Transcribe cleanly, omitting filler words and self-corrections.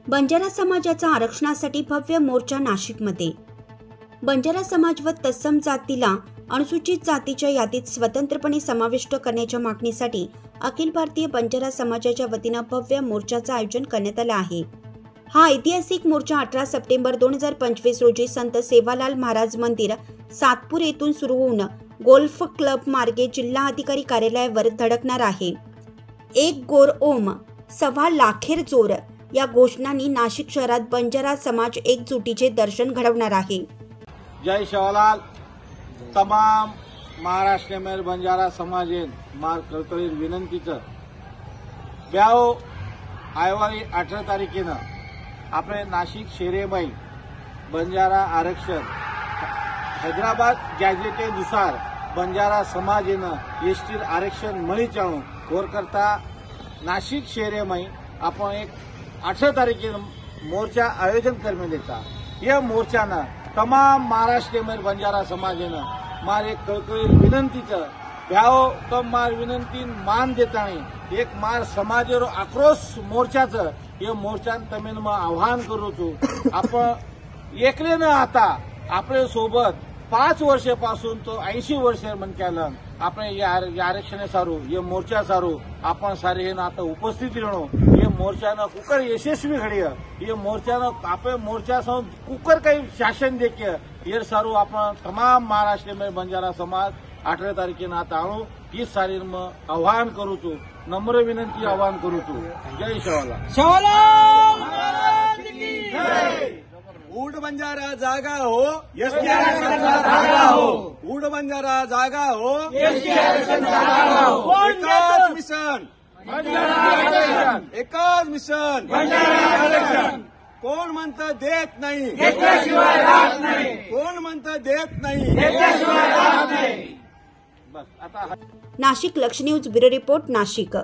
बंजारा समाजाचा आरक्षणासाठी भव्य मोर्चा नाशिकमध्ये। बंजारा समाज व तत्सम जातीला अनुसूचित जातीच्या यादीत स्वतंत्रपणे समाविष्ट करण्याच्या मागणीसाठी अखिल भारतीय बंजारा समाजाच्या वतीने भव्य मोर्चाचे आयोजन करण्यात आले आहे। हा ऐतिहासिक मोर्चा 18 सप्टेंबर 2025 रोजी संत सेवालाल महाराज मंदिर सातपूर येथून सुरू होऊन गोल्फ क्लब मार्गे जिल्हा अधिकारी कार्यालयावर धडकणार आहे। एक गोर ओम सव्वा लाखेर जोर या घोषणांनी नाशिक शहरात बंजारा समाज एकजुटीचे दर्शन घडवणार आहे। जय सेवालाल। तमाम महाराष्ट्र में बंजारा समाजेन मार कळकळीर विनंतीचं ब्याव आयवारी 18 तारखेनं आपले नाशिक शेरेबाई बंजारा आरक्षण हैदराबाद गॅजेटेनुसार बंजारा समाजेनं एसटी आरक्षण मळी चाळून कोर करता नाशिक शेरेबाई आपण एक 18 तारखेनं मोर्चा आयोजन करण्यात येता। या मोर्चानं तमाम महाराष्ट्र में बंजारा समाजेनं मार एक कळकळीर विनंतीचं भ्याव तो मार विनंती मान देताना एक मार समाजेरो आक्रोश मोर्चाचं या मोर्चान तमेन मग आव्हान करूचो आपण एकले न आता आपले सोबत 5 वर्षापासून तो 80 वर्ष मन केलं आपण या आरक्षण सारू या मोर्चा सारू आपण सारे हे आता उपस्थित राहणो ये मोर्चानं कुकर यशस्वी घडिय ये मोर्चानं आपले मोर्चा सह कुकर काही शासन देके ये सारू आपण तमाम महाराष्ट्र में बंजारा समाज 18 तारखेनं आता आणू ही सारी मग आव्हान करूचो नम्र विनंती आव्हान करूचो। जय सेवालाल। ऊड बंजारा जागा हो, एसटी आरक्षण जागा हो। ऊड बंजारा जागा हो, एसटी आरक्षण जागा हो। एकच मिशन बंजारा आरक्षण, एकच मिशन बंजारा आरक्षण। कोण म्हणतं देत नाही, घेतल्याशिवाय राहत नाही। कोण म्हणतं देत नाही, घेतल्याशिवाय राहत नाही। बस आता नाशिक लक्ष न्यूज ब्युरो रिपोर्ट नाशिक।